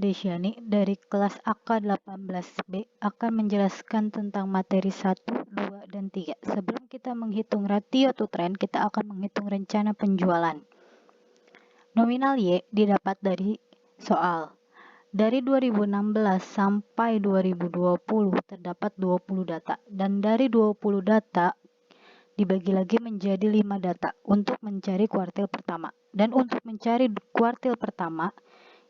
Desyani dari kelas AK18B akan menjelaskan tentang materi 1, 2, dan 3. Sebelum kita menghitung ratio to trend, kita akan menghitung rencana penjualan. Nominal Y didapat dari soal. Dari 2016 sampai 2020 terdapat 20 data, dan dari 20 data dibagi lagi menjadi 5 data untuk mencari kuartil pertama. Dan untuk mencari kuartil pertama,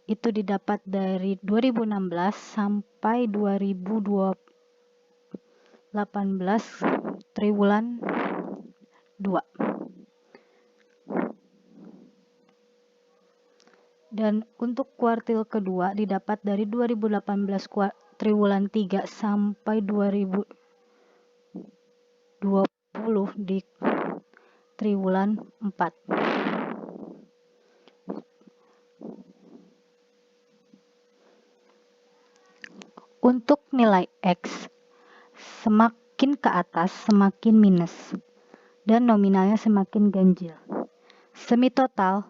itu didapat dari 2016 sampai 2018 triwulan 2. Dan untuk kuartil kedua didapat dari 2018 triwulan 3 sampai 2020 di triwulan 4. Untuk nilai X, semakin ke atas semakin minus, dan nominalnya semakin ganjil. Semi total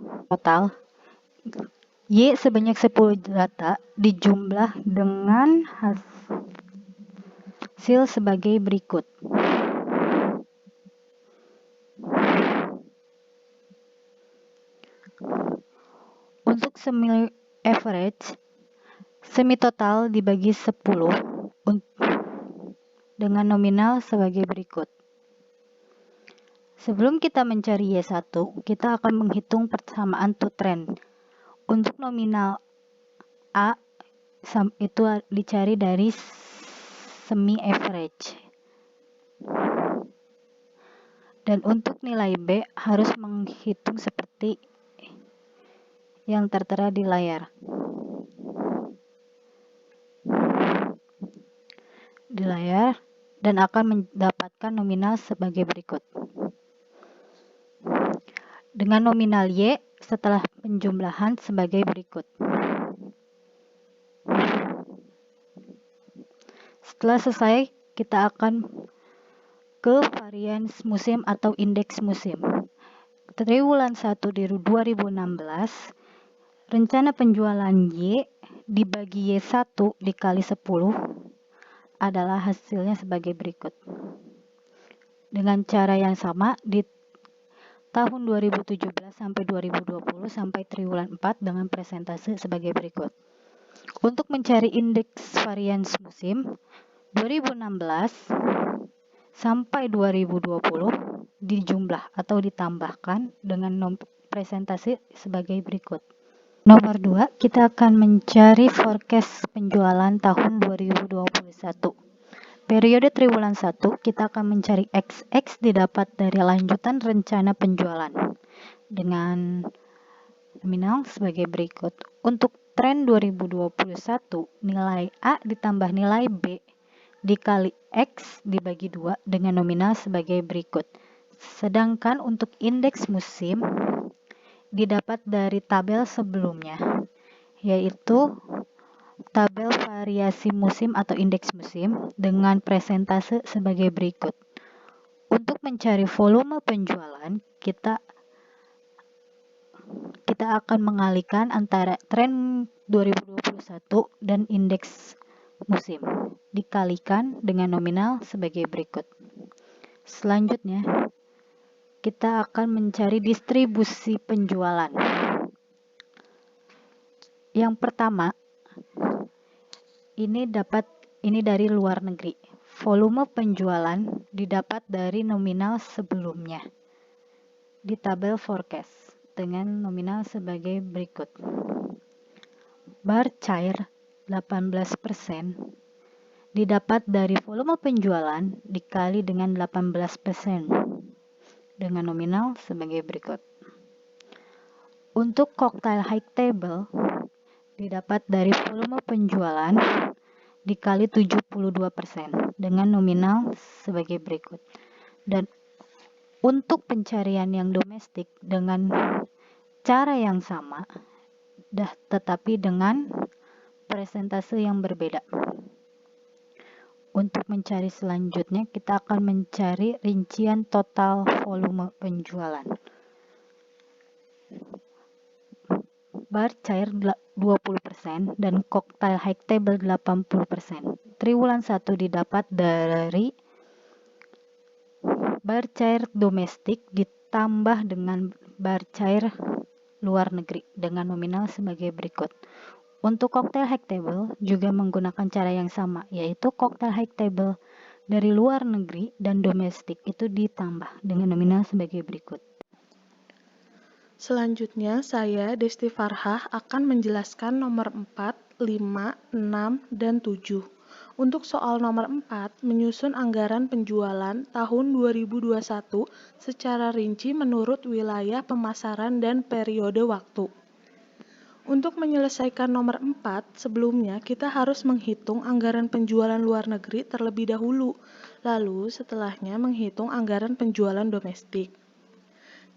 Y sebanyak 10 data dijumlah dengan hasil sebagai berikut. Untuk semi average, semi total dibagi 10 dengan nominal sebagai berikut. Sebelum kita mencari Y1, kita akan menghitung persamaan to trend. Untuk nominal A itu dicari dari semi average. Dan untuk nilai B harus menghitung seperti yang tertera di layar. Dan akan mendapatkan nominal sebagai berikut. Dengan nominal Y setelah penjumlahan sebagai berikut. Setelah selesai, kita akan ke varians musim atau indeks musim. Triwulan 1 di 2016, rencana penjualan Y dibagi Y1 dikali 10 adalah hasilnya sebagai berikut. Dengan cara yang sama di tahun 2017 sampai 2020 sampai triwulan 4 dengan presentase sebagai berikut. Untuk mencari indeks varians musim 2016 sampai 2020 dijumlah atau ditambahkan dengan presentase sebagai berikut. Nomor 2, kita akan mencari forecast penjualan tahun 2021. Periode triwulan 1, kita akan mencari X didapat dari lanjutan rencana penjualan dengan nominal sebagai berikut. Untuk tren 2021, nilai A ditambah nilai B dikali X dibagi 2 dengan nominal sebagai berikut. Sedangkan untuk indeks musim didapat dari tabel sebelumnya, yaitu tabel variasi musim atau indeks musim dengan presentase sebagai berikut. Untuk mencari volume penjualan, kita akan mengalihkan antara tren 2021 dan indeks musim, dikalikan dengan nominal sebagai berikut. Selanjutnya, kita akan mencari distribusi penjualan. Yang pertama, ini dari luar negeri. Volume penjualan didapat dari nominal sebelumnya di tabel forecast dengan nominal sebagai berikut. Bar cair 18% didapat dari volume penjualan dikali dengan 18% dengan nominal sebagai berikut. Untuk cocktail high table didapat dari volume penjualan dikali 72% dengan nominal sebagai berikut. Dan untuk pencarian yang domestik dengan cara yang sama, tetapi dengan presentase yang berbeda. Untuk mencari selanjutnya, kita akan mencari rincian total volume penjualan. bar cair 20% dan koktail high table 80%. Triwulan 1 didapat dari bar cair domestik ditambah dengan bar cair luar negeri dengan nominal sebagai berikut. Untuk koktail high table juga menggunakan cara yang sama, yaitu koktail high table dari luar negeri dan domestik itu ditambah dengan nominal sebagai berikut. Selanjutnya, saya, Desti Farhah, akan menjelaskan nomor 4, 5, 6, dan 7. Untuk soal nomor 4, menyusun anggaran penjualan tahun 2021 secara rinci menurut wilayah pemasaran dan periode waktu. Untuk menyelesaikan nomor 4, sebelumnya kita harus menghitung anggaran penjualan luar negeri terlebih dahulu, lalu setelahnya menghitung anggaran penjualan domestik.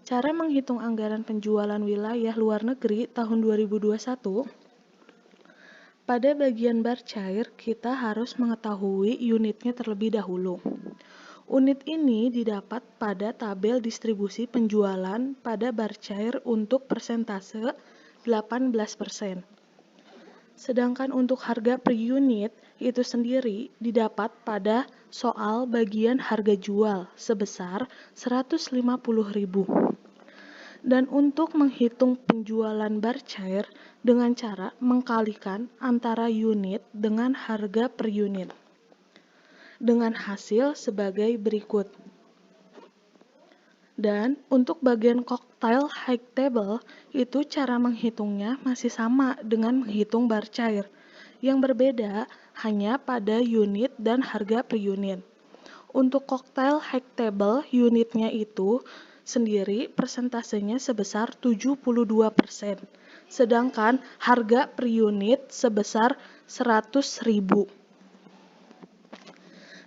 Cara menghitung anggaran penjualan wilayah luar negeri tahun 2021, pada bagian bar cair kita harus mengetahui unitnya terlebih dahulu. Unit ini didapat pada tabel distribusi penjualan pada bar cair untuk persentase 18%. Sedangkan untuk harga per unit itu sendiri didapat pada soal bagian harga jual sebesar 150.000. Dan untuk menghitung penjualan bar cair dengan cara mengkalikan antara unit dengan harga per unit. Dengan hasil sebagai berikut. Dan untuk bagian koktail high table, itu cara menghitungnya masih sama dengan menghitung bar cair. Yang berbeda hanya pada unit dan harga per unit. Untuk koktail high table, unitnya itu sendiri persentasenya sebesar 72%, sedangkan harga per unit sebesar 100.000.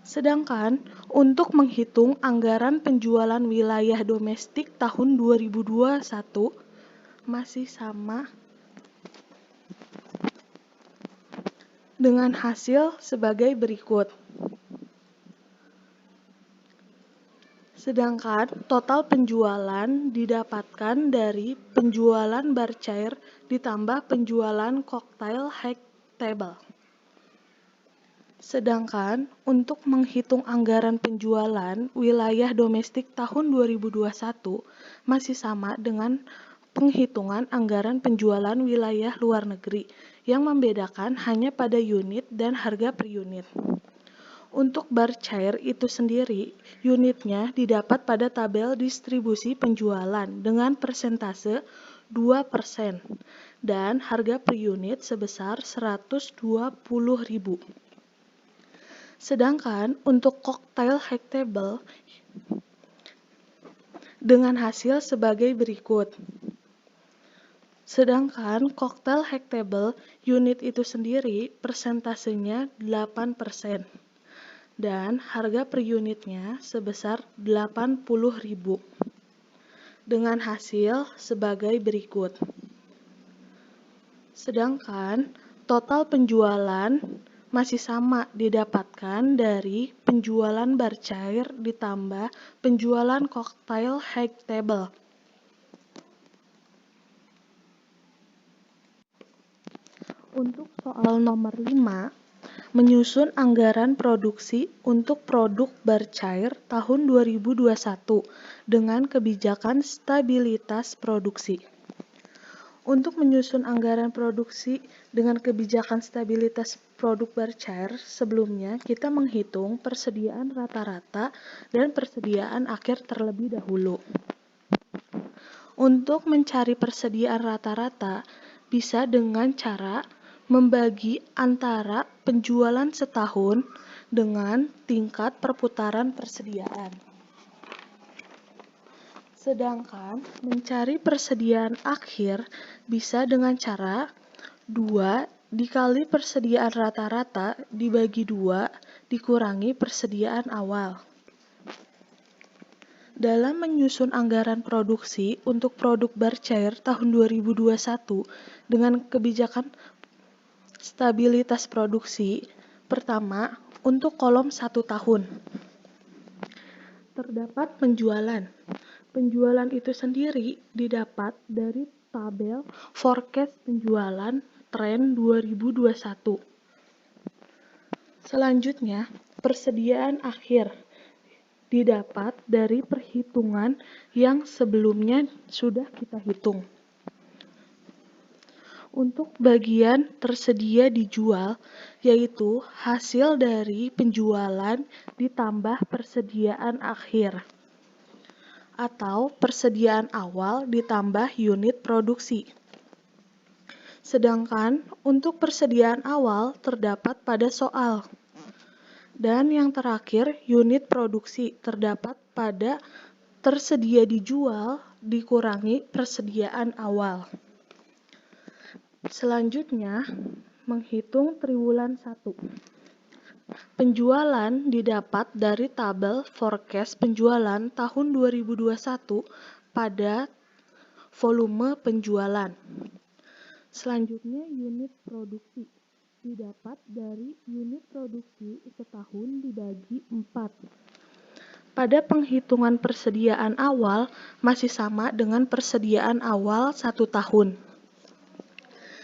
Sedangkan untuk menghitung anggaran penjualan wilayah domestik tahun 2021 masih sama dengan hasil sebagai berikut. Sedangkan total penjualan didapatkan dari penjualan bar cair ditambah penjualan koktail high table. Sedangkan untuk menghitung anggaran penjualan wilayah domestik tahun 2021 masih sama dengan penghitungan anggaran penjualan wilayah luar negeri, yang membedakan hanya pada unit dan harga per unit. Untuk bar cair itu sendiri, unitnya didapat pada tabel distribusi penjualan dengan persentase 2% dan harga per unit sebesar 120.000. Sedangkan untuk koktail high table dengan hasil sebagai berikut. Sedangkan koktail high table unit itu sendiri persentasenya 8%. Dan harga per unitnya sebesar 80.000 dengan hasil sebagai berikut. Sedangkan total penjualan masih sama didapatkan dari penjualan bar cair ditambah penjualan koktail high table. Untuk soal nomor 5, menyusun anggaran produksi untuk produk bar cair tahun 2021 dengan kebijakan stabilitas produksi. Untuk menyusun anggaran produksi dengan kebijakan stabilitas produk bar cair, sebelumnya kita menghitung persediaan rata-rata dan persediaan akhir terlebih dahulu. Untuk mencari persediaan rata-rata, bisa dengan cara membagi antara penjualan setahun dengan tingkat perputaran persediaan. Sedangkan mencari persediaan akhir bisa dengan cara 2 dikali persediaan rata-rata dibagi 2 dikurangi persediaan awal. Dalam menyusun anggaran produksi untuk produk bar cair tahun 2021 dengan kebijakan stabilitas produksi, pertama, untuk kolom 1 tahun. Terdapat penjualan. Penjualan itu sendiri didapat dari tabel forecast penjualan tren 2021. Selanjutnya, persediaan akhir didapat dari perhitungan yang sebelumnya sudah kita hitung. Untuk bagian tersedia dijual, yaitu hasil dari penjualan ditambah persediaan akhir, atau persediaan awal ditambah unit produksi. Sedangkan untuk persediaan awal terdapat pada soal. Dan yang terakhir, unit produksi terdapat pada tersedia dijual dikurangi persediaan awal. Selanjutnya, menghitung triwulan 1. Penjualan didapat dari tabel forecast penjualan tahun 2021 pada volume penjualan. Selanjutnya, unit produksi didapat dari unit produksi setahun dibagi 4. Pada penghitungan persediaan awal masih sama dengan persediaan awal 1 tahun.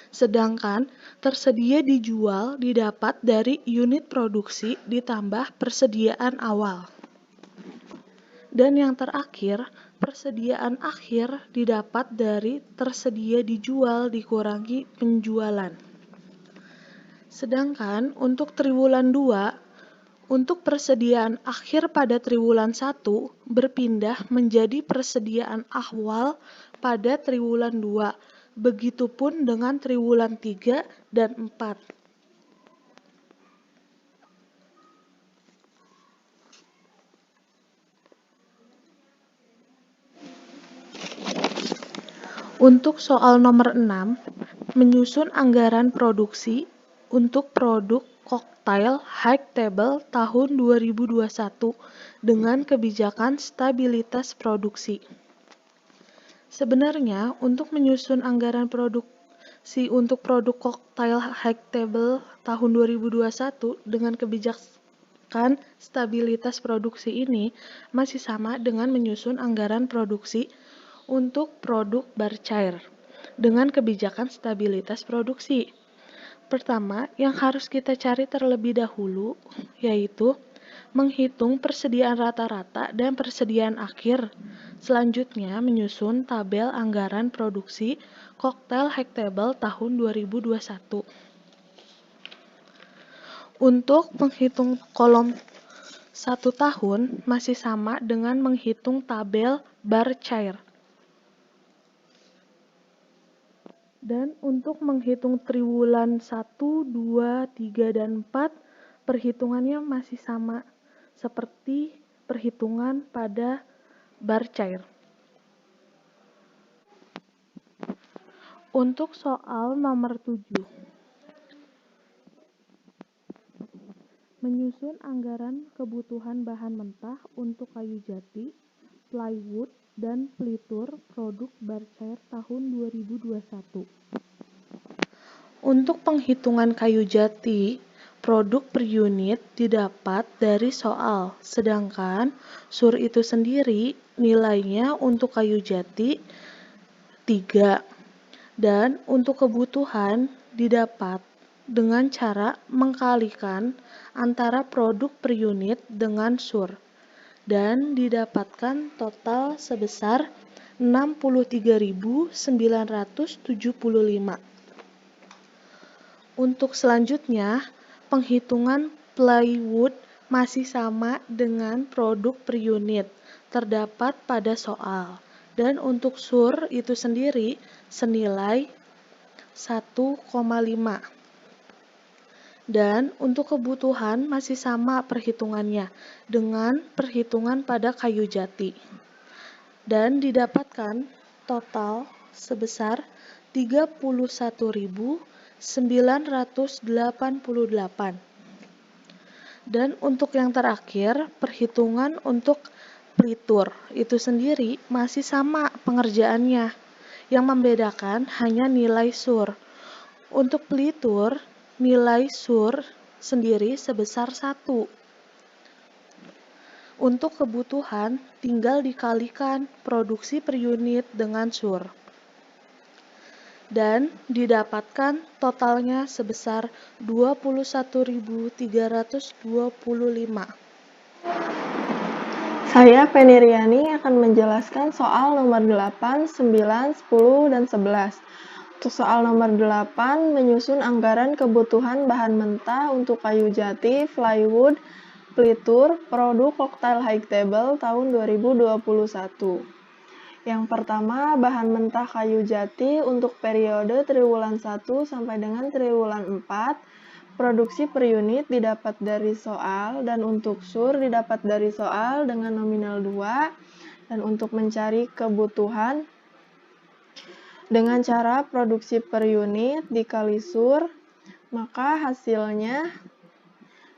Sedangkan tersedia dijual didapat dari unit produksi ditambah persediaan awal. Dan yang terakhir, persediaan akhir didapat dari tersedia dijual dikurangi penjualan. Sedangkan untuk triwulan 2, untuk persediaan akhir pada triwulan 1 berpindah menjadi persediaan awal pada triwulan 2. Begitupun dengan triwulan 3 dan 4. Untuk soal nomor 6, menyusun anggaran produksi untuk produk koktail high table tahun 2021 dengan kebijakan stabilitas produksi. Sebenarnya, untuk menyusun anggaran produksi untuk produk koktail high table tahun 2021 dengan kebijakan stabilitas produksi ini masih sama dengan menyusun anggaran produksi untuk produk bar cair dengan kebijakan stabilitas produksi. Pertama, yang harus kita cari terlebih dahulu yaitu menghitung persediaan rata-rata dan persediaan akhir. Selanjutnya, menyusun tabel anggaran produksi koktail high table tahun 2021. Untuk menghitung kolom 1 tahun masih sama dengan menghitung tabel bar cair. Dan untuk menghitung triwulan 1, 2, 3, dan 4, perhitungannya masih sama seperti perhitungan pada bar cair. Untuk soal nomor 7, menyusun anggaran kebutuhan bahan mentah untuk kayu jati, plywood, dan pelitur produk bar cair tahun 2021. Untuk penghitungan kayu jati, produk per unit didapat dari soal, sedangkan SUR itu sendiri nilainya untuk kayu jati 3. Dan untuk kebutuhan didapat dengan cara mengkalikan antara produk per unit dengan SUR dan didapatkan total sebesar 63.975. Untuk selanjutnya, penghitungan plywood masih sama dengan produk per unit terdapat pada soal. Dan untuk SUR itu sendiri senilai 1,5. Dan untuk kebutuhan masih sama perhitungannya dengan perhitungan pada kayu jati. Dan didapatkan total sebesar 31.988. Dan untuk yang terakhir, perhitungan untuk pelitur itu sendiri masih sama pengerjaannya. Yang membedakan hanya nilai SUR. Untuk pelitur, nilai SUR sendiri sebesar 1. Untuk kebutuhan, tinggal dikalikan produksi per unit dengan SUR. dan didapatkan totalnya sebesar 21.325. Saya Penny Riani akan menjelaskan soal nomor 8, 9, 10, dan 11. Untuk soal nomor 8, menyusun anggaran kebutuhan bahan mentah untuk kayu jati, plywood, pelitur, produk koktail high table tahun 2021. Yang pertama, bahan mentah kayu jati untuk periode triwulan 1 sampai dengan triwulan 4. Produksi per unit didapat dari soal, dan untuk SUR didapat dari soal dengan nominal 2. Dan untuk mencari kebutuhan dengan cara produksi per unit dikali SUR, maka hasilnya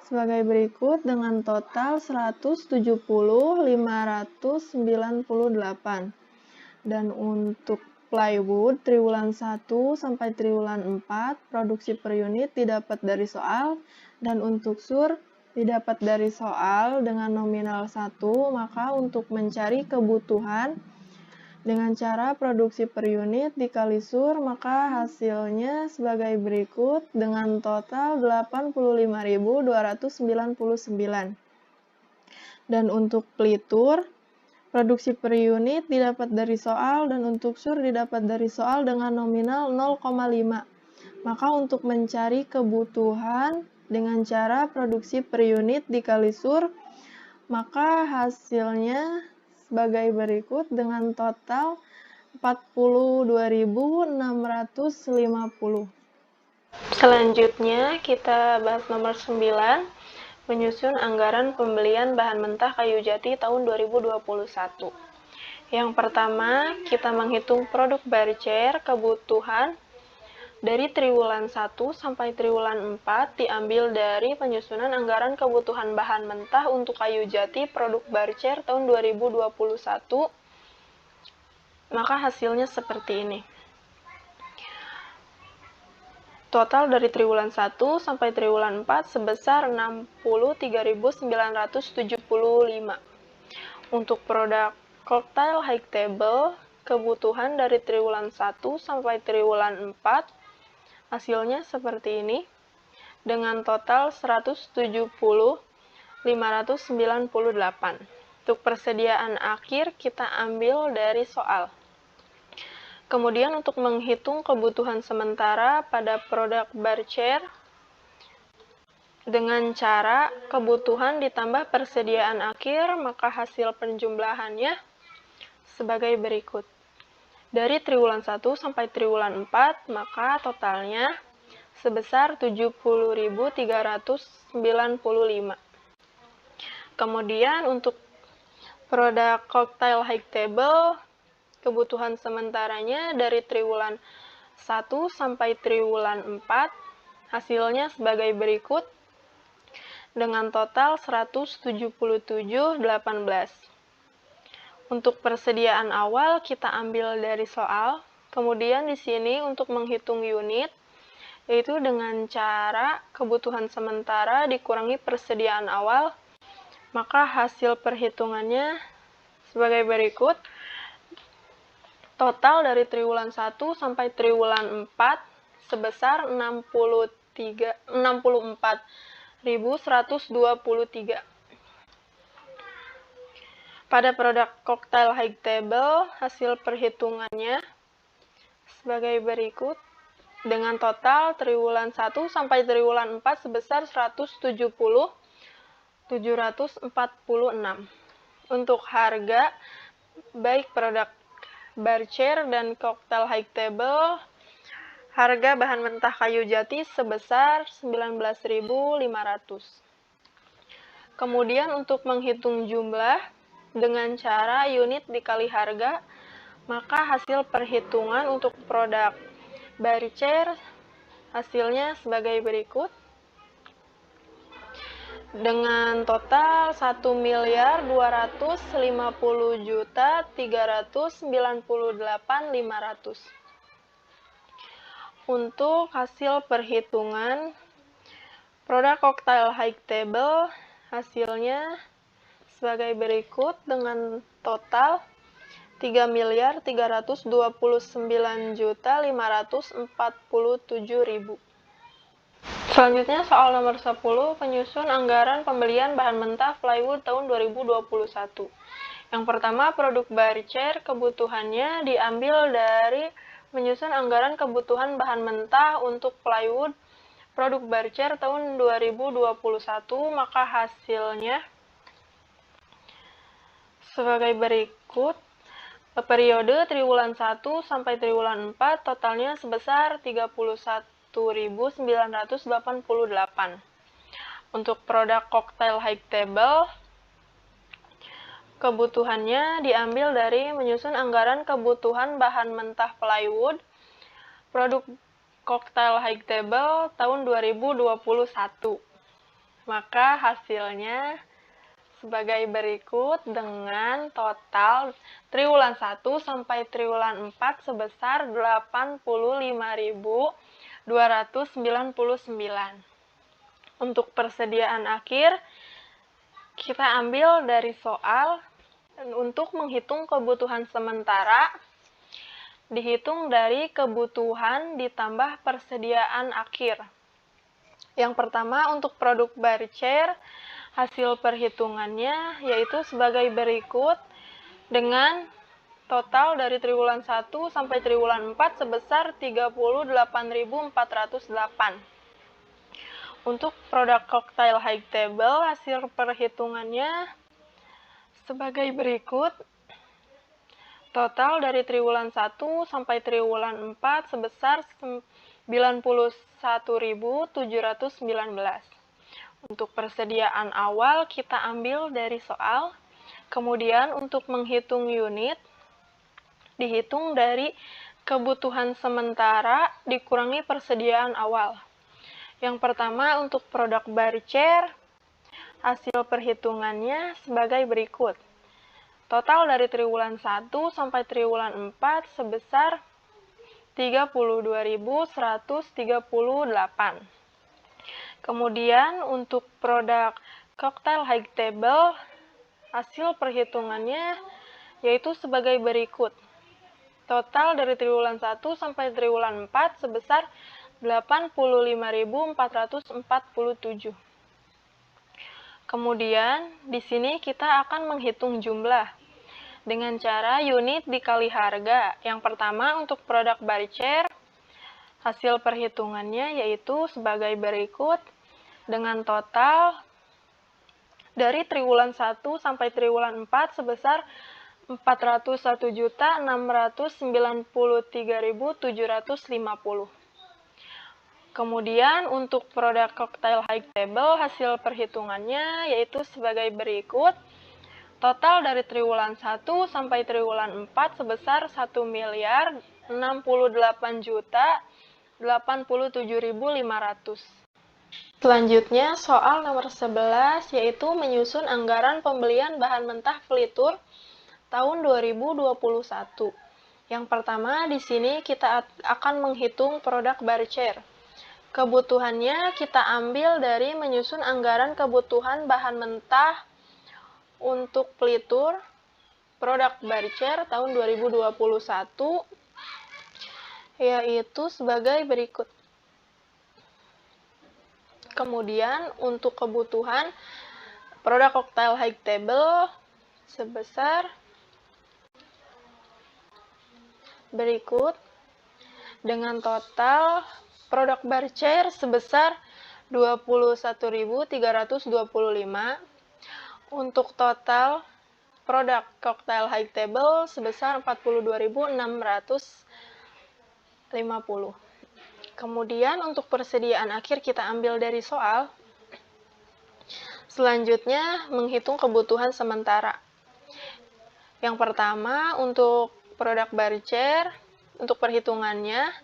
sebagai berikut dengan total 170.598. Dan untuk plywood triwulan 1 sampai triwulan 4, produksi per unit didapat dari soal, dan untuk SUR didapat dari soal dengan nominal 1, maka untuk mencari kebutuhan dengan cara produksi per unit dikali SUR, maka hasilnya sebagai berikut dengan total 85.299. Dan untuk pelitur, produksi per unit didapat dari soal, dan untuk SUR didapat dari soal dengan nominal 0,5. Maka untuk mencari kebutuhan dengan cara produksi per unit dikali SUR, maka hasilnya sebagai berikut dengan total 42.650. Selanjutnya kita bahas nomor 9, menyusun anggaran pembelian bahan mentah kayu jati tahun 2021. Yang pertama, kita menghitung produk barcer kebutuhan dari triwulan 1 sampai triwulan 4 diambil dari penyusunan anggaran kebutuhan bahan mentah untuk kayu jati produk barcer tahun 2021. Maka hasilnya seperti ini. Total dari triwulan 1 sampai triwulan 4 sebesar 63.975. Untuk produk koktail high table, kebutuhan dari triwulan 1 sampai triwulan 4 hasilnya seperti ini, dengan total 170.598. Untuk persediaan akhir kita ambil dari soal. Kemudian untuk menghitung kebutuhan sementara pada produk barcer dengan cara kebutuhan ditambah persediaan akhir, maka hasil penjumlahannya sebagai berikut. Dari triwulan 1 sampai triwulan 4, maka totalnya sebesar 70.395. Kemudian untuk produk koktail high table, kebutuhan sementaranya dari triwulan 1 sampai triwulan 4, hasilnya sebagai berikut, dengan total 177.18. Untuk persediaan awal kita ambil dari soal, kemudian di sini untuk menghitung unit, yaitu dengan cara kebutuhan sementara dikurangi persediaan awal, maka hasil perhitungannya sebagai berikut. Total dari triwulan 1 sampai triwulan 4 sebesar 64.123. Pada produk koktail high table, hasil perhitungannya sebagai berikut. Dengan total triwulan 1 sampai triwulan 4 sebesar 170.746. Untuk harga, baik produk barcer dan koktail high table, harga bahan mentah kayu jati sebesar 19.500. Kemudian untuk menghitung jumlah dengan cara unit dikali harga, maka hasil perhitungan untuk produk barcer hasilnya sebagai berikut. Dengan total 1.250.398.500. Untuk hasil perhitungan produk koktail high table hasilnya sebagai berikut, dengan total 3.329.547.000. Selanjutnya soal nomor 10, penyusun anggaran pembelian bahan mentah plywood tahun 2021. Yang pertama, produk Barcher kebutuhannya diambil dari menyusun anggaran kebutuhan bahan mentah untuk plywood produk Barcher tahun 2021, maka hasilnya sebagai berikut. Periode triwulan 1 sampai triwulan 4 totalnya sebesar 31.988. Untuk produk cocktail high table, kebutuhannya diambil dari menyusun anggaran kebutuhan bahan mentah plywood produk cocktail high table tahun 2021. Maka hasilnya sebagai berikut dengan total triwulan 1 sampai triwulan 4 sebesar 85.299. Untuk persediaan akhir, kita ambil dari soal. Untuk menghitung kebutuhan sementara, dihitung dari kebutuhan ditambah persediaan akhir. Yang pertama, untuk produk Barcher, hasil perhitungannya yaitu sebagai berikut dengan total dari triwulan 1 sampai triwulan 4 sebesar 38.408. Untuk produk cocktail high table, hasil perhitungannya sebagai berikut. Total dari triwulan 1 sampai triwulan 4 sebesar 91.719. Untuk persediaan awal kita ambil dari soal. Kemudian untuk menghitung unit, dihitung dari kebutuhan sementara dikurangi persediaan awal. Yang pertama untuk produk Barcher, hasil perhitungannya sebagai berikut. Total dari triwulan 1 sampai triwulan 4 sebesar 32.138. Kemudian untuk produk cocktail high table, hasil perhitungannya yaitu sebagai berikut. Total dari triwulan 1 sampai triwulan 4 sebesar 85.447. Kemudian di sini kita akan menghitung jumlah dengan cara unit dikali harga. Yang pertama untuk produk Barcher, hasil perhitungannya yaitu sebagai berikut dengan total dari triwulan 1 sampai triwulan 4 sebesar 401.693.750. Kemudian untuk produk cocktail high table, hasil perhitungannya yaitu sebagai berikut. Total dari triwulan 1 sampai triwulan 4 sebesar 1.068.087.500. Selanjutnya soal nomor 11 yaitu menyusun anggaran pembelian bahan mentah flitur tahun 2021. Yang pertama di sini kita akan menghitung produk Barcher. Kebutuhannya kita ambil dari menyusun anggaran kebutuhan bahan mentah untuk flitur produk Barcher tahun 2021 yaitu sebagai berikut. Kemudian untuk kebutuhan produk cocktail high table sebesar berikut dengan total produk Barcher sebesar 21.325. Untuk total produk cocktail high table sebesar 42.650. Kemudian untuk persediaan akhir kita ambil dari soal. Selanjutnya menghitung kebutuhan sementara. Yang pertama untuk produk Barcher, untuk perhitungannya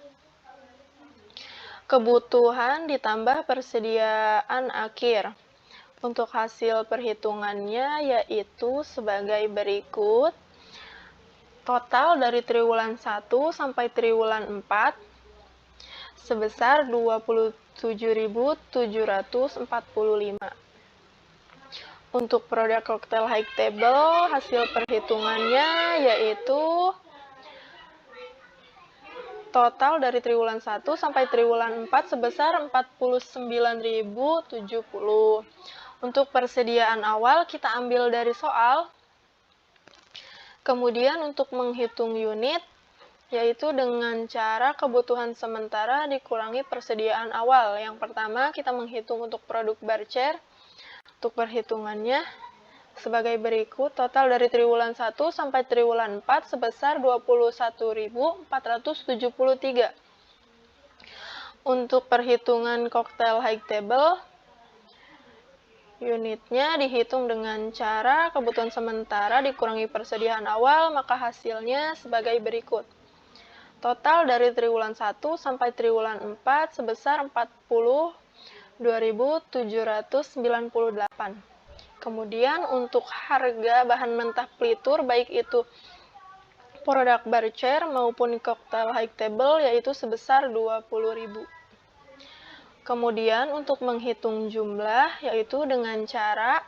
kebutuhan ditambah persediaan akhir. Untuk hasil perhitungannya yaitu sebagai berikut. Total dari triwulan 1 sampai triwulan 4 sebesar 27.745. Untuk produk koktail high table, hasil perhitungannya yaitu total dari triwulan 1 sampai triwulan 4 sebesar 49.070. Untuk persediaan awal kita ambil dari soal. Kemudian untuk menghitung unit, yaitu dengan cara kebutuhan sementara dikurangi persediaan awal. Yang pertama kita menghitung untuk produk barcer. Untuk perhitungannya sebagai berikut, total dari triwulan 1 sampai triwulan 4 sebesar 21.473. Untuk perhitungan koktail high table, unitnya dihitung dengan cara kebutuhan sementara dikurangi persediaan awal, maka hasilnya sebagai berikut. Total dari triwulan 1 sampai triwulan 4 sebesar 42.798. Kemudian untuk harga bahan mentah pelitur baik itu produk barcer maupun koktail high table yaitu sebesar 20.000. Kemudian untuk menghitung jumlah yaitu dengan cara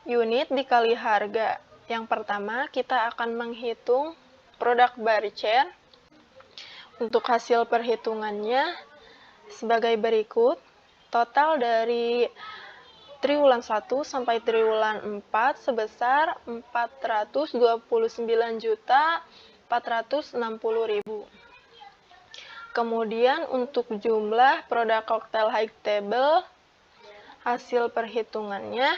unit dikali harga. Yang pertama kita akan menghitung produk barcer. Untuk hasil perhitungannya sebagai berikut. Total dari triwulan 1 sampai triwulan 4 sebesar 429.460.000. Kemudian untuk jumlah produk koktail high table, hasil perhitungannya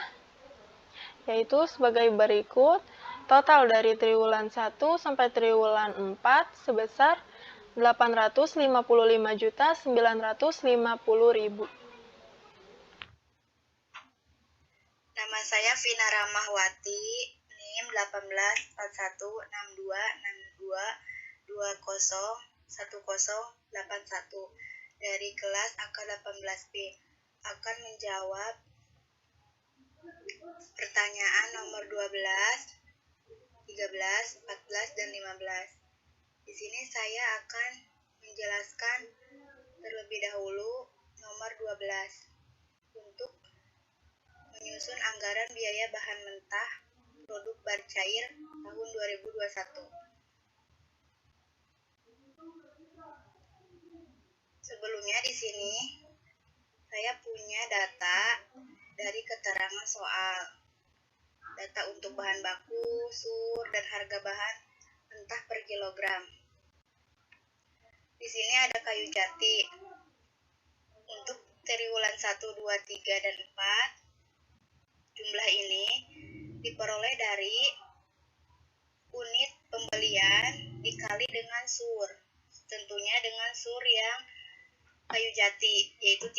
yaitu sebagai berikut. Total dari triwulan 1 sampai triwulan 4 sebesar 855.950.000. Nama saya Vina Ramahwati, NIM 18416262201081 dari kelas AK18B. Akan menjawab pertanyaan nomor 12, 13, 14, dan 15. Di sini saya akan menjelaskan terlebih dahulu nomor 12 untuk menyusun anggaran biaya bahan mentah produk barcair tahun 2021. Sebelumnya di sini saya punya data dari keterangan soal. Data untuk bahan baku, sur, dan harga bahan mentah per kilogram. Di sini ada kayu jati. Untuk triwulan 1, 2, 3, dan 4, jumlah ini diperoleh dari unit pembelian dikali dengan sur. Tentunya dengan sur yang kayu jati, yaitu 3.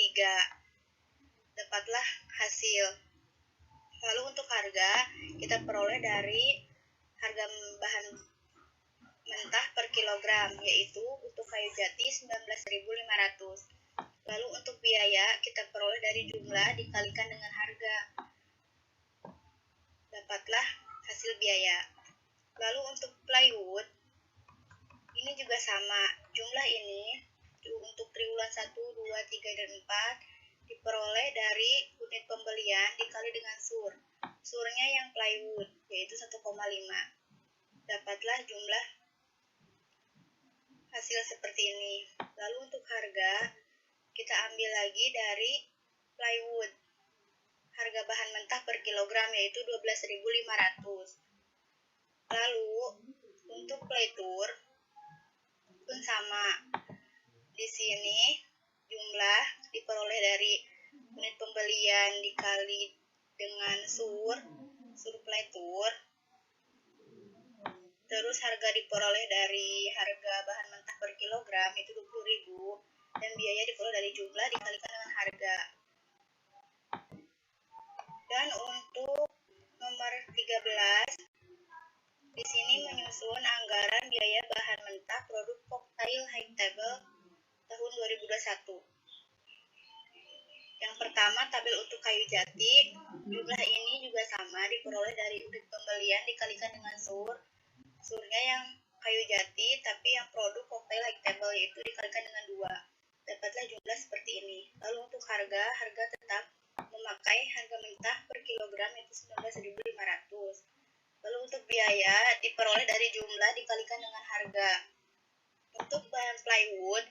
Dapatlah hasil. Lalu untuk harga, kita peroleh dari harga bahan mentah per kilogram, yaitu untuk kayu jati 19.500. Lalu untuk biaya, kita peroleh dari jumlah dikalikan dengan harga. Dapatlah hasil biaya. Lalu untuk plywood, ini juga sama. Jumlah ini untuk triwulan 1, 2, 3, dan 4 diperoleh dari unit pembelian dikali dengan sur. Surnya yang plywood, yaitu 1,5. Dapatlah jumlah hasil seperti ini. Lalu untuk harga, kita ambil lagi dari plywood. Harga bahan mentah per kilogram yaitu 12.500. Lalu untuk pelitur pun sama. Di sini jumlah diperoleh dari unit pembelian dikali dengan sur pelitur. Terus harga diperoleh dari harga bahan mentah per kilogram itu 20.000 dan biaya diperoleh dari jumlah dikalikan dengan harga. Dan untuk nomor 13, di sini menyusun anggaran biaya bahan mentah produk koktail high table tahun 2021. Yang pertama, tabel untuk kayu jati. Jumlah ini juga sama, diperoleh dari unit pembelian dikalikan dengan sur. Surnya yang kayu jati, tapi yang produk koktail high table yaitu dikalikan dengan 2. Dapatlah jumlah seperti ini. Lalu untuk harga tetap memakai harga mentah per kilogram itu 19.500. Lalu untuk biaya diperoleh dari jumlah dikalikan dengan harga. Untuk bahan plywood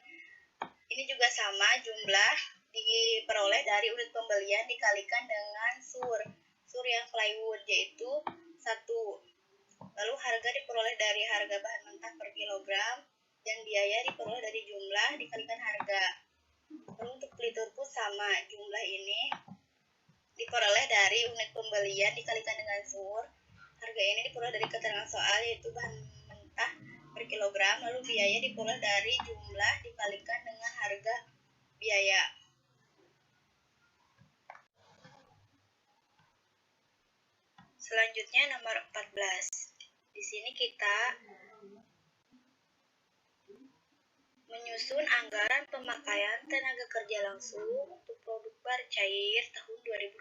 ini juga sama, jumlah diperoleh dari unit pembelian dikalikan dengan sur yang plywood, yaitu 1. Lalu harga diperoleh dari harga bahan mentah per kilogram, dan biaya diperoleh dari jumlah dikalikan harga. Lalu untuk pelitur pun sama, jumlah ini diperoleh dari unit pembelian dikalikan dengan sur. Harga ini diperoleh dari keterangan soal, yaitu bahan mentah per kilogram, lalu biaya diperoleh dari jumlah dikalikan dengan harga biaya. Selanjutnya nomor 14. Di sini kita menyusun anggaran pemakaian tenaga kerja langsung untuk produk bar cair tahun 2021.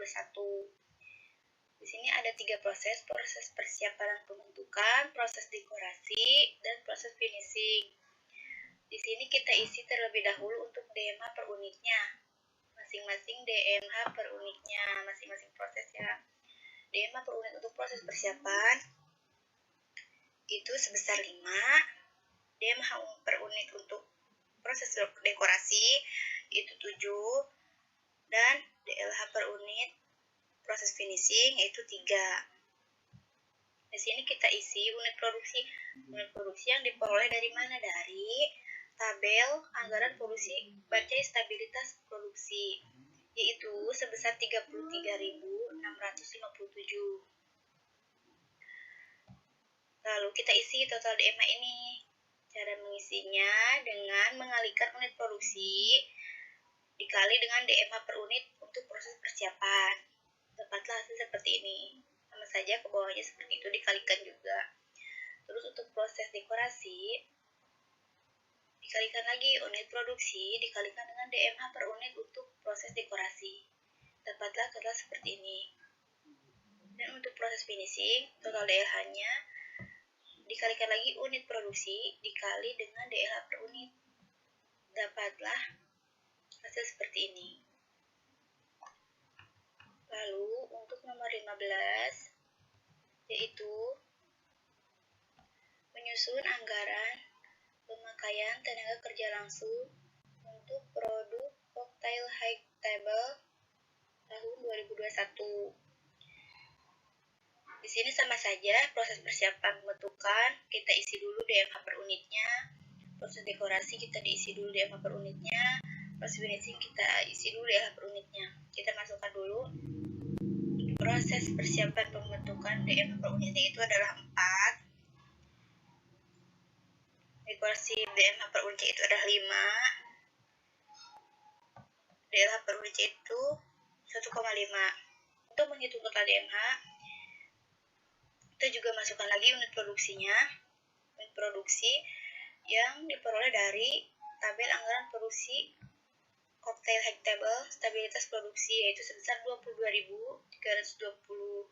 Di sini ada 3 proses persiapan dan pembentukan, proses dekorasi, dan proses finishing. Di sini kita isi terlebih dahulu untuk DMH per unitnya. Masing-masing DMH per unitnya, masing-masing proses ya. DMH per unit untuk proses persiapan itu sebesar 5. DMH per unit untuk proses dekorasi itu 7. Dan DLH per unit proses finishing yaitu 3. Di sini kita isi unit produksi. Unit produksi yang diperoleh dari mana? Dari tabel anggaran produksi baca stabilitas produksi, yaitu sebesar 33.657. Lalu kita isi total DMH ini. Cara mengisinya dengan mengalihkan unit produksi dikali dengan DMH per unit untuk proses persiapan. Dapatlah hasil seperti ini. Sama saja ke bawahnya seperti itu dikalikan juga. Terus untuk proses dekorasi dikalikan lagi unit produksi dikalikan dengan DMH per unit untuk proses dekorasi. Dapatlah total seperti ini. Dan untuk proses finishing, total DLH-nya dikalikan lagi unit produksi dikali dengan DLH per unit. Dapatlah hasil seperti ini. Lalu untuk nomor 15 yaitu menyusun anggaran pemakaian tenaga kerja langsung untuk produk cocktail high table tahun 2021. Di sini sama saja proses persiapan pembentukan, kita isi dulu DMH per unitnya. Proses dekorasi kita diisi dulu DMH per unitnya. Proses finishing kita isi dulu DMH per unitnya. Kita masukkan dulu proses persiapan pembentukan DMH per unitnya itu adalah 4. Dekorasi DMH per unitnya itu adalah 5. DLH per unitnya itu 1,5. Untuk menghitung total DMH, kita juga masukkan lagi unit produksinya. Unit produksi yang diperoleh dari tabel anggaran produksi cocktail high table stabilitas produksi, yaitu sebesar 22.320.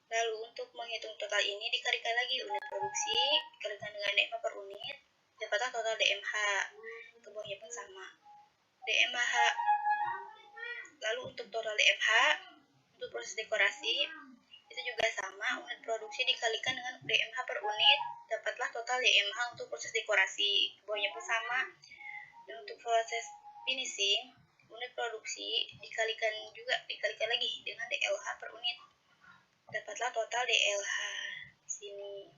Lalu untuk menghitung total ini dikalikan lagi unit produksi dikalikan dengan DMH per unit, dapatlah total DMH. Ke bawahnya pun sama. DMH. Lalu untuk total DMH untuk proses dekorasi itu juga sama, unit produksi dikalikan dengan DMH per unit, dapatlah total DMH untuk proses dekorasi. Ke bawahnya pun sama. Dan untuk proses finishing, unit produksi dikalikan lagi dengan DLH per unit. Dapatlah total DLH di sini.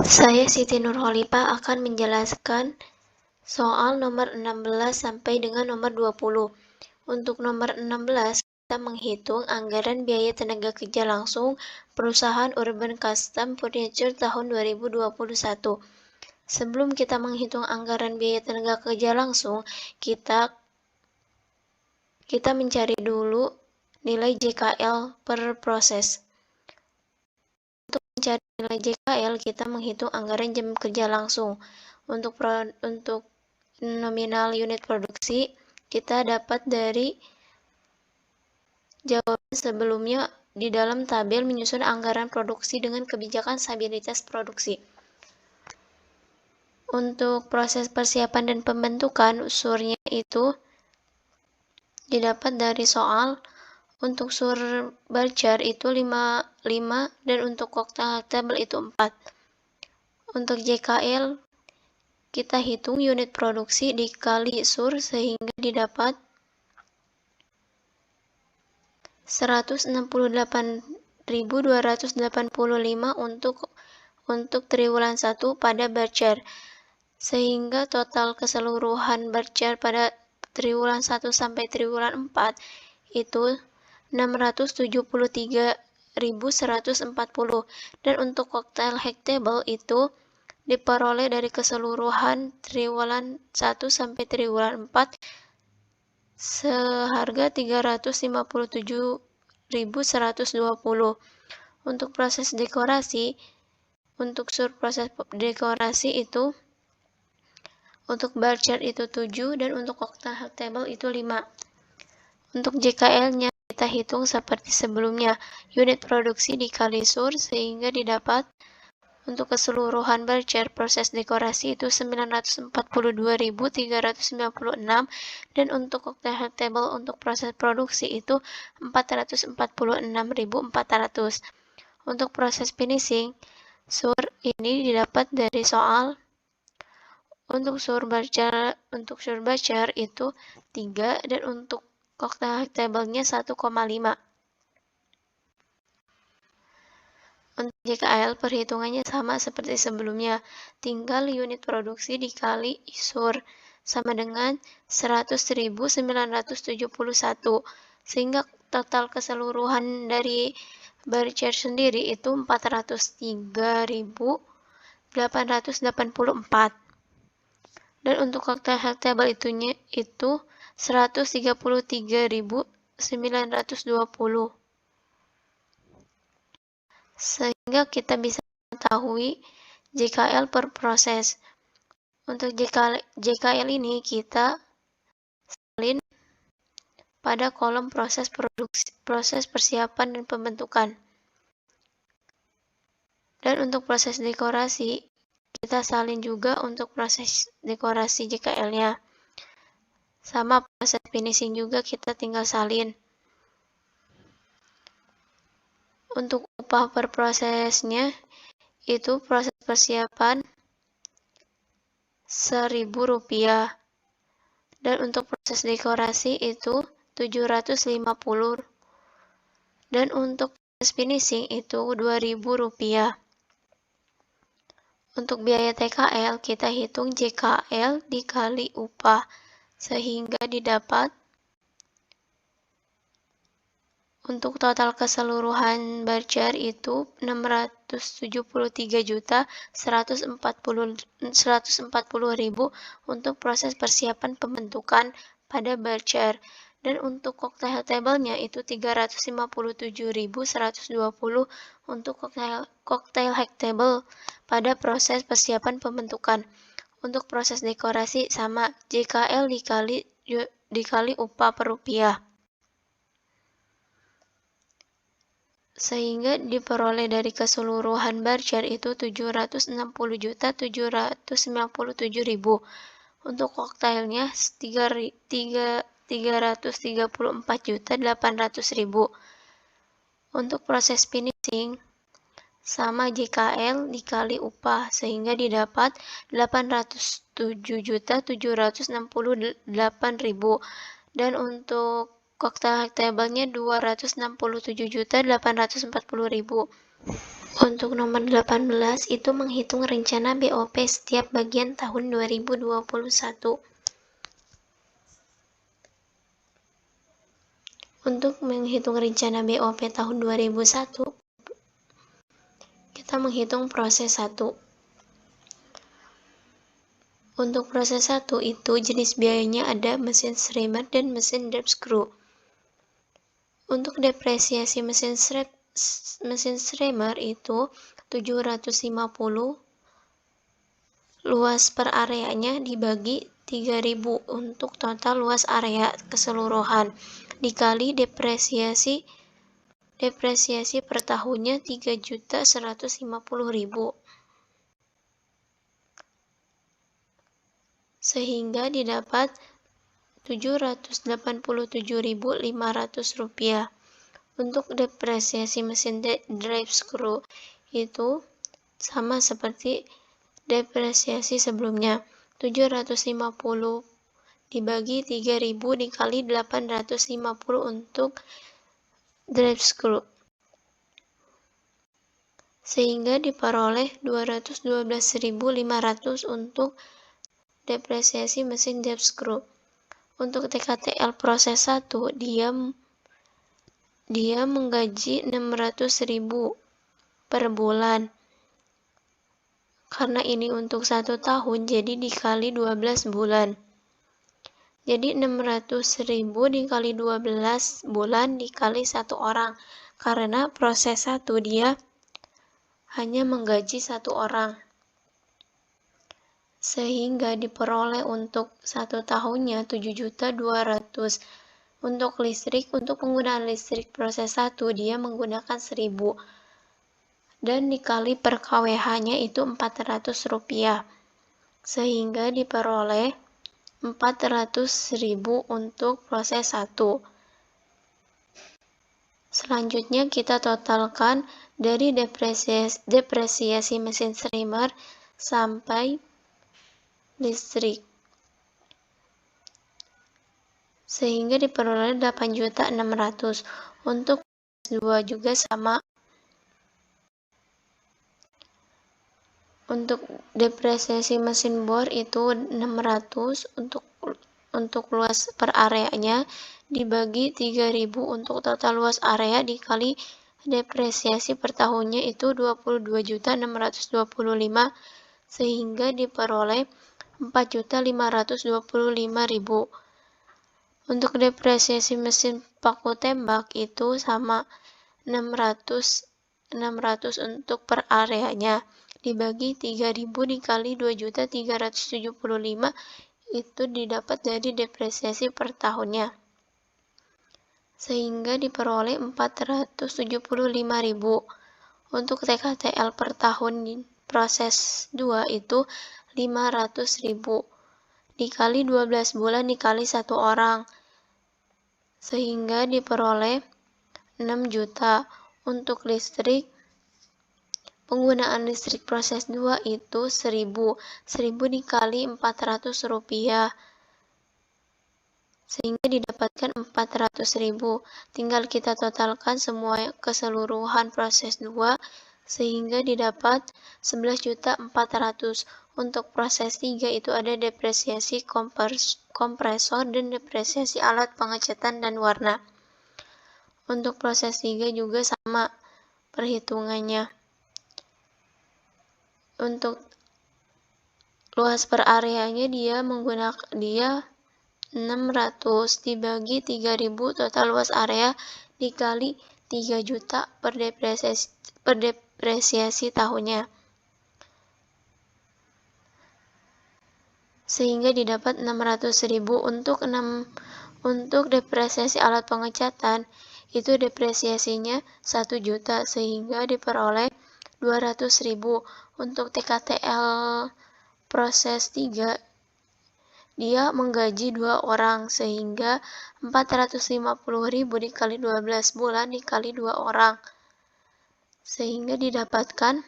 Saya Siti Nurholipah akan menjelaskan soal nomor 16 sampai dengan nomor 20. Untuk nomor 16, kita menghitung anggaran biaya tenaga kerja langsung perusahaan Urban Custom Furniture tahun 2021. Sebelum kita menghitung anggaran biaya tenaga kerja langsung, kita mencari dulu nilai JKL per proses. Untuk mencari nilai JKL, kita menghitung anggaran jam kerja langsung. Untuk nominal unit produksi, kita dapat dari jawaban sebelumnya di dalam tabel menyusun anggaran produksi dengan kebijakan stabilitas produksi. Untuk proses persiapan dan pembentukan, unsurnya itu didapat dari soal. Untuk sur bar chart itu 5 dan untuk koktail table itu 4. Untuk JKL kita hitung unit produksi dikali sur sehingga didapat 168.285 untuk triwulan 1 pada bar chart. Sehingga total keseluruhan bar chart pada triwulan 1 sampai triwulan 4 itu 673.140, dan untuk koktail hack table itu diperoleh dari keseluruhan triwulan 1 sampai triwulan 4 seharga 357.120. Untuk proses dekorasi, untuk proses dekorasi itu untuk bar chart itu 7 dan untuk koktail hack table itu 5. Untuk JKL-nya kita hitung seperti sebelumnya, unit produksi dikali sur sehingga didapat untuk keseluruhan bar chart proses dekorasi itu 942.396, dan untuk koktail hack table untuk proses produksi itu 446.400. Untuk proses finishing, sur ini didapat dari soal. Untuk sur bar chart itu 3 dan untuk koktail hack table-nya 1,5. Untuk JKL perhitungannya sama seperti sebelumnya, tinggal unit produksi dikali sur sama dengan 100.971, sehingga total keseluruhan dari bar chart sendiri itu 403.884. Dan untuk koktail hack table itu 133.920. Sehingga kita bisa mengetahui JKL per proses. Untuk JKL ini kita salin pada kolom proses produksi, proses persiapan dan pembentukan. Dan untuk proses dekorasi, kita salin juga untuk proses dekorasi JKL-nya. Sama proses finishing juga kita tinggal salin. Untuk upah per prosesnya itu proses persiapan Rp1.000, dan untuk proses dekorasi itu 750, dan untuk proses finishing itu Rp2.000. Untuk biaya TKL kita hitung JKL dikali upah sehingga didapat untuk total keseluruhan bar chart itu 673.140.000 untuk proses persiapan pembentukan pada bar chart. Dan untuk koktail table-nya itu 357.120 untuk koktail hack table pada proses persiapan pembentukan. Untuk proses dekorasi sama, JKL dikali upah per rupiah. Sehingga diperoleh dari keseluruhan bar chart itu 760.797.000. Untuk koktailnya 334.800.000. Untuk proses finishing sama JKL dikali upah sehingga didapat 807.768.000. Dan untuk koktail hack table-nya 267.840.000. Untuk nomor 18 itu menghitung rencana BOP setiap bagian tahun 2021. Untuk menghitung rencana BOP tahun 2001, kita menghitung proses 1. Untuk proses 1 itu jenis biayanya ada mesin streamer dan mesin depth screw. Untuk depresiasi mesin streamer itu 750, luas per areanya dibagi 3.000 untuk total luas area keseluruhan, dikali depresiasi per tahunnya 3.150.000. Sehingga didapat Rp787.500. Untuk depresiasi mesin drive screw itu sama seperti depresiasi sebelumnya. 750 dibagi 3.000 dikali 850 untuk drive screw. Sehingga diperoleh 212.500 untuk depresiasi mesin drive screw. Untuk TKTL proses 1, dia menggaji 600.000 per bulan. Karena ini untuk 1 tahun, jadi dikali 12 bulan. Jadi 600.000 dikali 12 bulan dikali 1 orang. Karena proses 1 dia hanya menggaji 1 orang. Sehingga diperoleh untuk 1 tahunnya 7.200.000. Untuk listrik, untuk penggunaan listrik proses 1 dia menggunakan 1.000. Dan dikali per kWh-nya itu Rp400. Sehingga diperoleh 400.000 untuk proses 1. Selanjutnya kita totalkan dari depresiasi mesin streamer sampai listrik. Sehingga diperoleh 8.600.000. Untuk 2 juga sama. Untuk depresiasi mesin bor itu 600 untuk luas per areanya dibagi 3.000 untuk total luas area dikali depresiasi per tahunnya itu 22.625 sehingga diperoleh 4.525.000. Untuk depresiasi mesin paku tembak itu sama 600 untuk per areanya dibagi 3.000 dikali 2.375 itu didapat dari depresiasi per tahunnya. Sehingga diperoleh 475.000. Untuk TKTL per tahun proses 2 itu 500.000 dikali 12 bulan dikali 1 orang. Sehingga diperoleh 6 juta. Untuk listrik, penggunaan listrik proses 2 itu 1.000 dikali Rp400. Sehingga didapatkan 400.000. Tinggal kita totalkan semua keseluruhan proses 2 sehingga didapat 11.400.000. Untuk proses 3 itu ada depresiasi kompresor dan depresiasi alat pengecatan dan warna. Untuk proses 3 juga sama perhitungannya. Untuk luas per areanya dia 600 dibagi 3.000 total luas area dikali 3 juta per depresiasi tahunnya. Sehingga didapat 600.000. Untuk depresiasi alat pengecatan itu depresiasinya 1 juta sehingga diperoleh 200.000. Untuk TKTL proses 3 dia menggaji 2 orang sehingga 450.000 dikali 12 bulan dikali 2 orang. Sehingga didapatkan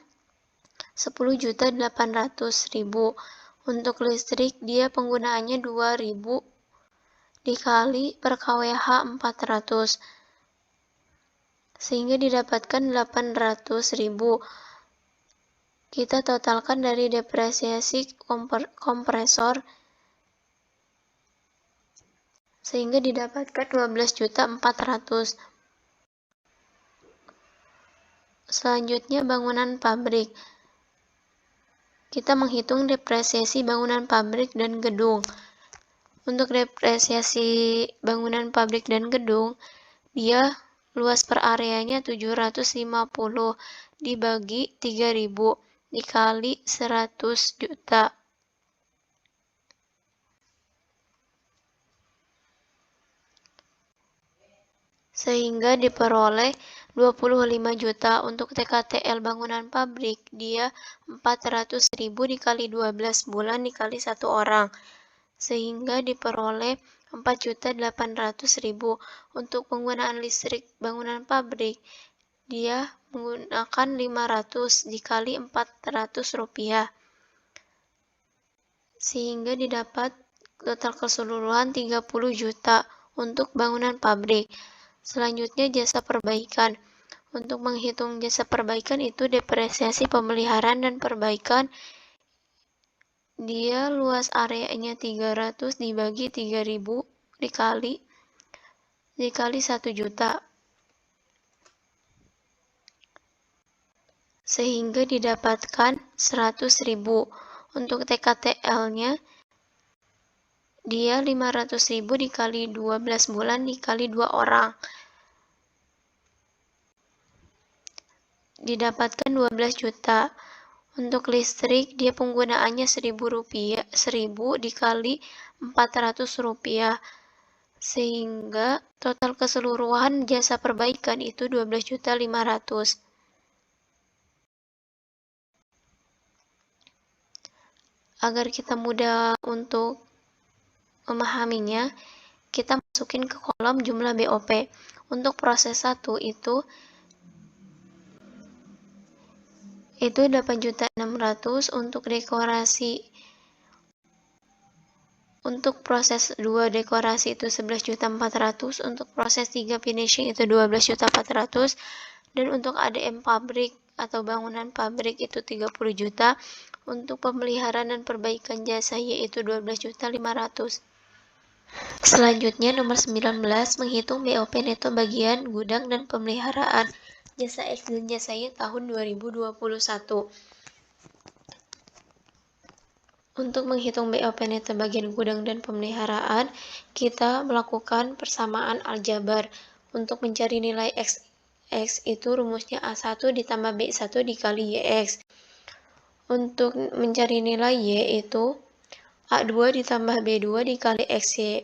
10.800.000. Untuk listrik dia penggunaannya 2.000 dikali per kWh 400. Sehingga didapatkan 800.000. Kita totalkan dari depresiasi kompresor sehingga didapatkan 12.400.000. Selanjutnya bangunan pabrik. Kita menghitung depresiasi bangunan pabrik dan gedung. Untuk depresiasi bangunan pabrik dan gedung, dia luas per areanya 750 dibagi 3.000 dikali 100 juta. Sehingga diperoleh 25 juta. Untuk TKTL bangunan pabrik dia 400.000 dikali 12 bulan dikali 1 orang. Sehingga diperoleh 4.800.000. Untuk penggunaan listrik bangunan pabrik, dia menggunakan 500 dikali 400 rupiah. Sehingga didapat total keseluruhan 30 juta untuk bangunan pabrik. Selanjutnya jasa perbaikan. Untuk menghitung jasa perbaikan itu depresiasi pemeliharaan dan perbaikan. Dia luas areanya 300 dibagi 3.000 dikali 1 juta. Sehingga didapatkan 100.000. Untuk TKTL-nya dia 500.000 dikali 12 bulan dikali 2 orang. Didapatkan 12 juta. Untuk listrik, dia penggunaannya 1.000 rupiah, 1.000 dikali 400 rupiah. Sehingga total keseluruhan jasa perbaikan itu 12.500.000. Agar kita mudah untuk memahaminya, kita masukin ke kolom jumlah BOP. Untuk proses 1 itu 8.600.000 untuk dekorasi. Untuk proses 2 dekorasi itu 11.400.000, untuk proses 3 finishing itu 12.400.000, dan untuk ADM pabrik atau bangunan pabrik itu 30 juta, untuk pemeliharaan dan perbaikan jasa yaitu 12.500.000. Selanjutnya nomor 19, menghitung BOP neto bagian gudang dan pemeliharaan jasa X dan jasa Y tahun 2021. Untuk menghitung BOP neto bagian gudang dan pemeliharaan, kita melakukan persamaan aljabar. Untuk mencari nilai X itu rumusnya A1 ditambah B1 dikali YX. Untuk mencari nilai Y itu A2 ditambah B2 dikali XY.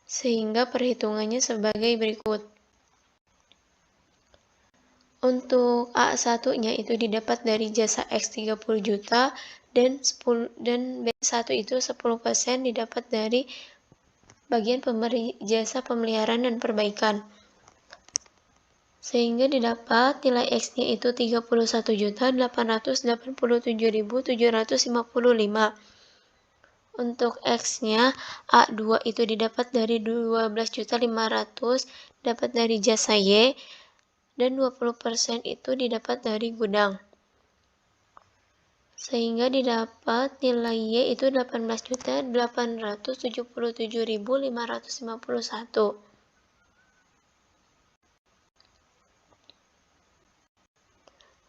Sehingga perhitungannya sebagai berikut. Untuk A1-nya itu didapat dari jasa X 30 juta dan B1 itu 10% didapat dari bagian pemberi jasa pemeliharaan dan perbaikan. Sehingga didapat nilai X-nya itu 31.877.755. Untuk X-nya A2 itu didapat dari 12.500.000 dapat dari jasa Y, dan 20% itu didapat dari gudang. Sehingga didapat nilai Y itu 18.877.551.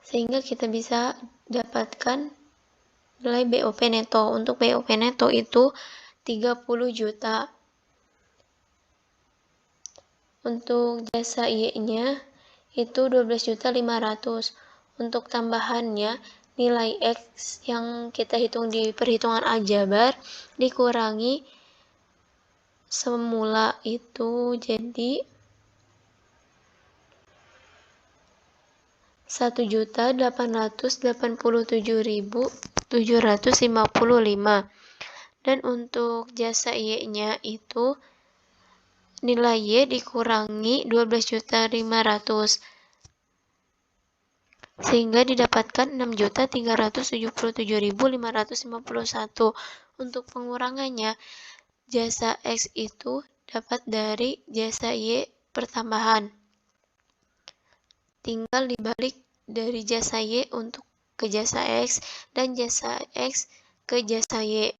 Sehingga kita bisa dapatkan nilai BOP neto. Untuk BOP neto itu 30 juta. Untuk jasa Y-nya itu 12.500.000. Untuk tambahannya, nilai X yang kita hitung di perhitungan aljabar dikurangi semula itu jadi 1.887.755. Dan untuk jasa Y-nya itu nilai Y dikurangi 12.500.000. Sehingga didapatkan 6.377.551. Untuk pengurangannya, jasa X itu dapat dari jasa Y pertambahan. Tinggal dibalik dari jasa Y untuk ke jasa X dan jasa X ke jasa Y.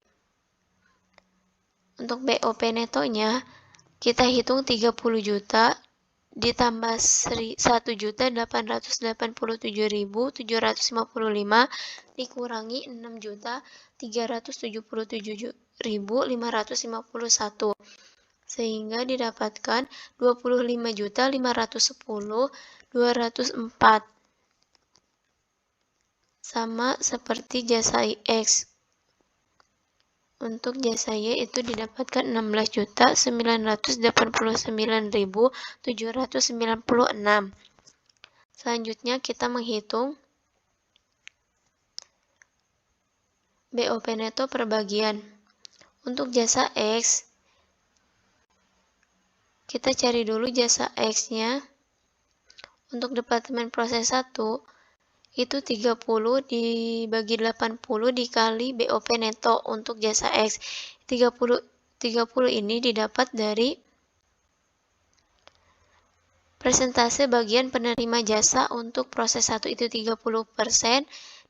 Untuk BOP netonya, kita hitung 30 juta ditambah 1.887.755 dikurangi 6.377.551. Sehingga didapatkan 25.510.204. Sama seperti jasa X. Untuk jasa Y itu didapatkan 16.989.796. Selanjutnya kita menghitung BOP neto per bagian. Untuk jasa X Kita cari dulu jasa X-nya. Untuk Departemen Proses 1, itu 30 dibagi 80 dikali BOP neto untuk jasa X. 30 ini didapat dari persentase bagian penerima jasa untuk proses 1 itu 30%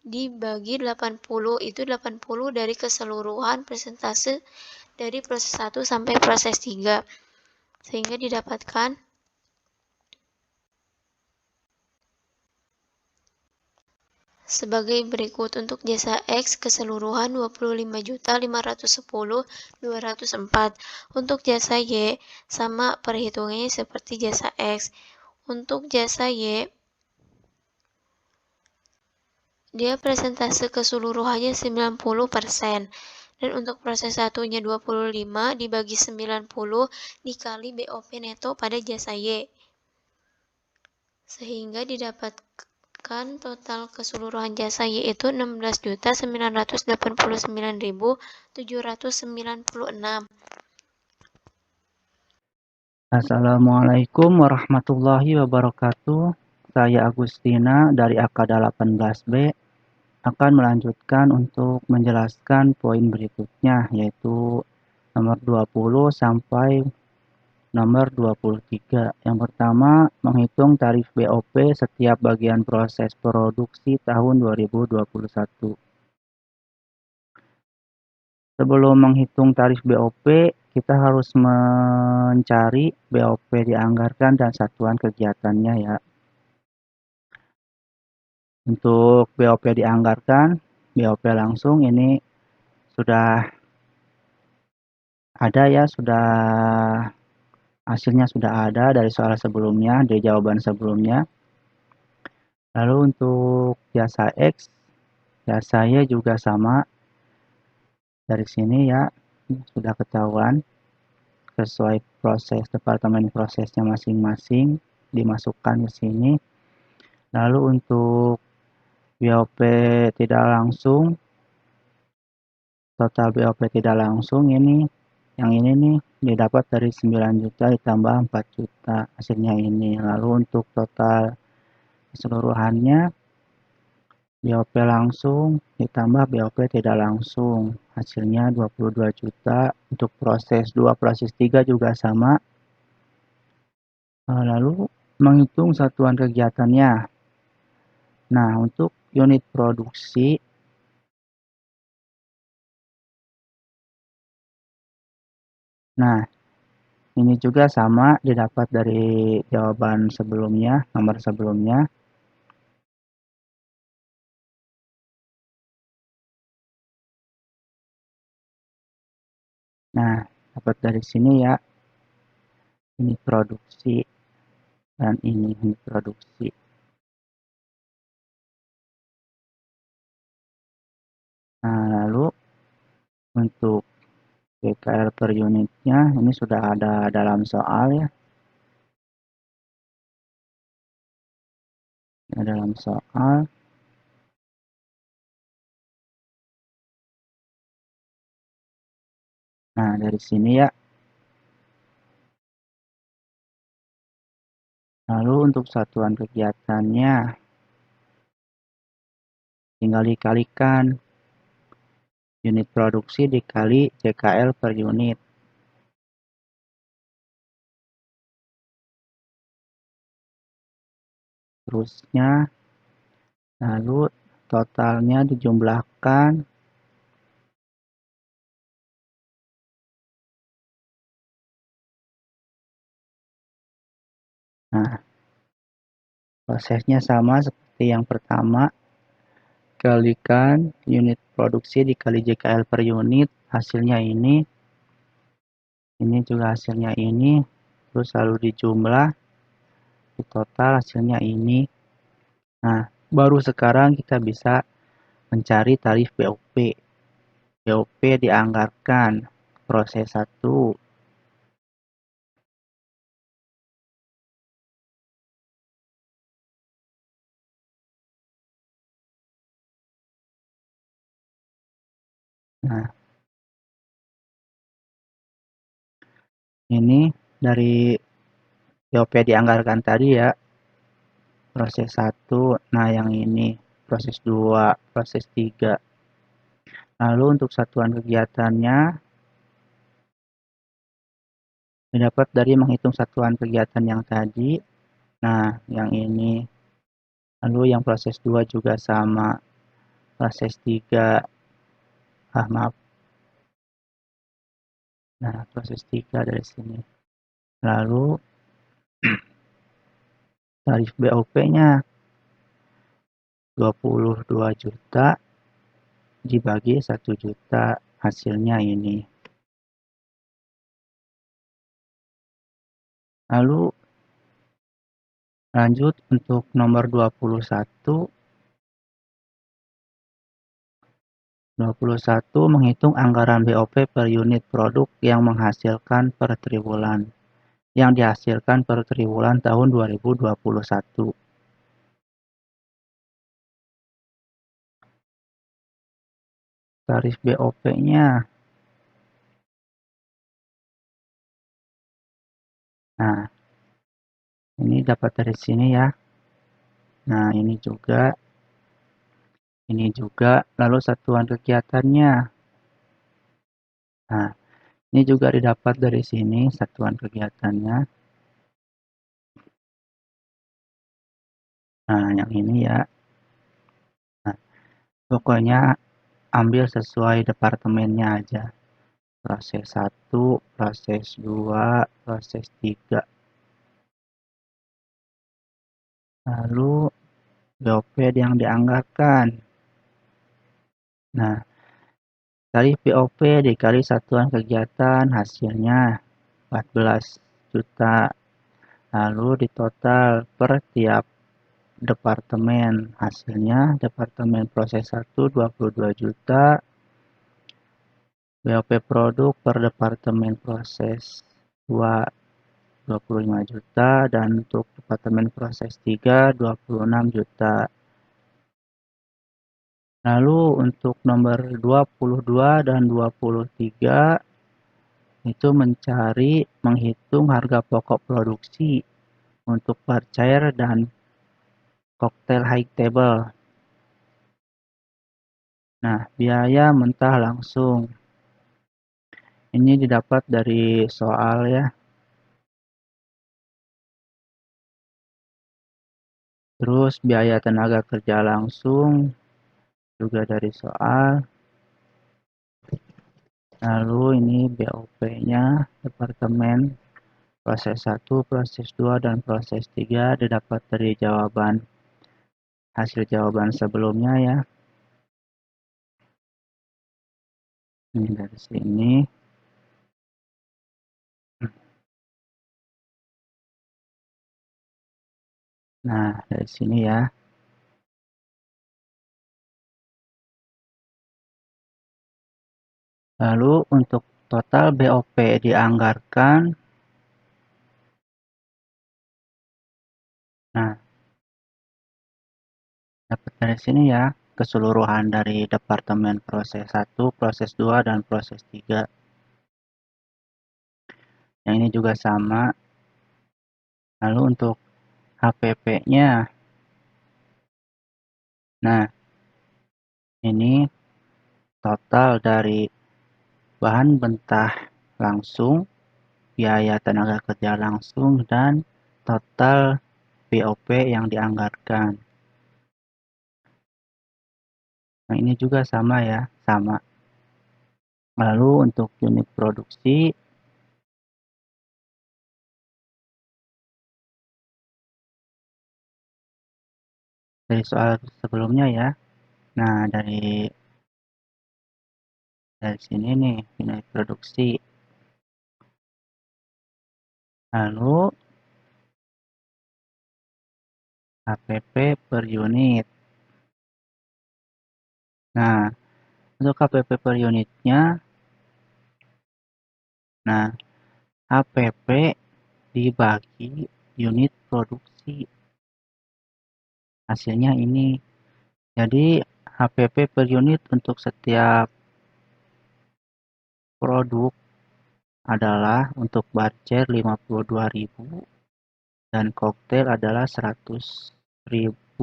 dibagi 80, itu 80 dari keseluruhan persentase dari proses 1 sampai proses 3. Sehingga didapatkan sebagai berikut. Untuk jasa X keseluruhan 25.510.204. Untuk jasa Y sama perhitungannya seperti jasa X. Untuk jasa Y dia persentase keseluruhannya 90%. Dan untuk proses satunya 25 dibagi 90 dikali BOP neto pada jasa Y. Sehingga didapatkan total keseluruhan jasa Y itu 16.989.796. Assalamualaikum warahmatullahi wabarakatuh. Saya Agustina dari Akada 18B akan melanjutkan untuk menjelaskan poin berikutnya, yaitu nomor 20 sampai nomor 23. Yang pertama, menghitung tarif BOP setiap bagian proses produksi tahun 2021. Sebelum menghitung tarif BOP, kita harus mencari BOP dianggarkan dan satuan kegiatannya ya. Untuk BOP dianggarkan, BOP langsung ini sudah ada ya, hasilnya sudah ada dari soal sebelumnya, dari jawaban sebelumnya. Lalu untuk jasa X, jasanya juga sama. Dari sini ya, sudah ketahuan sesuai proses departemen prosesnya masing-masing dimasukkan ke sini. Lalu untuk BOP tidak langsung, total BOP tidak langsung ini, yang ini nih didapat dari 9 juta ditambah 4 juta hasilnya ini. Lalu untuk total keseluruhannya BOP langsung ditambah BOP tidak langsung hasilnya 22 juta. Untuk proses 2 proses 3 juga sama. Lalu menghitung satuan kegiatannya. Nah, untuk unit produksi ini juga sama didapat dari jawaban sebelumnya, nomor sebelumnya. Nah, dapat dari sini ya, ini produksi dan ini produksi. Nah, lalu untuk GKL per unitnya ini sudah ada dalam soal ya. Dalam soal. Nah, dari sini ya. Lalu untuk satuan kegiatannya tinggal dikalikan unit produksi dikali JKL per unit. Terusnya, lalu totalnya dijumlahkan. Nah, prosesnya sama seperti yang pertama. Kalikan unit produksi dikali JKL per unit, hasilnya ini. Ini juga hasilnya ini. Terus lalu dijumlah, di total hasilnya ini. Nah, baru sekarang kita bisa mencari tarif BOP. BOP dianggarkan proses 1. Nah, ini dari BOP dianggarkan tadi ya. Proses 1, nah yang ini. Proses 2, proses 3. Lalu untuk satuan kegiatannya didapat dari menghitung satuan kegiatan yang tadi. Nah, yang ini. Lalu yang proses 2 juga sama. Proses 3. Maaf. Nah, proses 3 dari sini. Lalu tarif BOP-nya 22 juta dibagi 1 juta, hasilnya ini. Lalu lanjut untuk nomor 21. 21 menghitung anggaran BOP per unit produk yang menghasilkan per triwulan. Yang dihasilkan per triwulan tahun 2021. Tarif BOP-nya. Nah, ini dapat dari sini ya. Nah, ini juga. Ini juga. Lalu satuan kegiatannya. Nah, ini juga didapat dari sini satuan kegiatannya. Nah, yang ini ya. Nah, pokoknya ambil sesuai departemennya aja. Proses 1, proses 2, proses 3. Lalu BOP yang dianggarkan. Nah, tarif BOP dikali satuan kegiatan hasilnya 14 juta. Lalu ditotal per tiap departemen. Hasilnya departemen proses 1 22 juta. BOP produk per departemen proses 2 25 juta dan untuk departemen proses 3 26 juta. Lalu untuk nomor 22 dan 23 itu menghitung harga pokok produksi untuk bar cair dan koktail high table. Nah, biaya mentah langsung. Ini didapat dari soal ya. Terus biaya tenaga kerja langsung juga dari soal. Lalu ini BOP-nya departemen proses 1, proses 2, dan proses 3 didapat dari hasil jawaban sebelumnya ya. Ini dari sini. Nah, dari sini ya. Lalu untuk total BOP dianggarkan. Nah, dapat dari sini ya, keseluruhan dari departemen proses 1, proses 2, dan proses 3. Yang ini juga sama. Lalu untuk HPP-nya. Nah, ini total dari bahan mentah langsung, biaya tenaga kerja langsung, dan total BOP yang dianggarkan. Nah, ini juga sama ya, sama. Lalu untuk unit produksi, dari soal sebelumnya ya. Nah, dari sini nih, unit produksi. Lalu HPP per unit. Nah, untuk HPP per unitnya, nah, HPP dibagi unit produksi. Hasilnya ini. Jadi, HPP per unit untuk setiap produk adalah untuk bar cair 52.000, dan koktail adalah 101.900.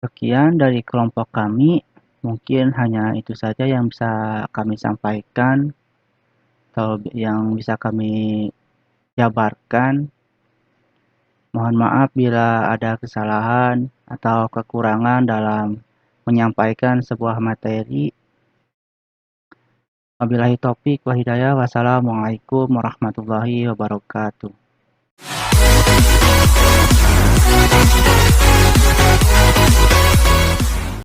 Sekian dari kelompok kami, mungkin hanya itu saja yang bisa kami sampaikan atau yang bisa kami jabarkan. Mohon maaf bila ada kesalahan atau kekurangan dalam menyampaikan sebuah materi. Wabillahi taufik wal hidayah. Wassalamualaikum warahmatullahi wabarakatuh.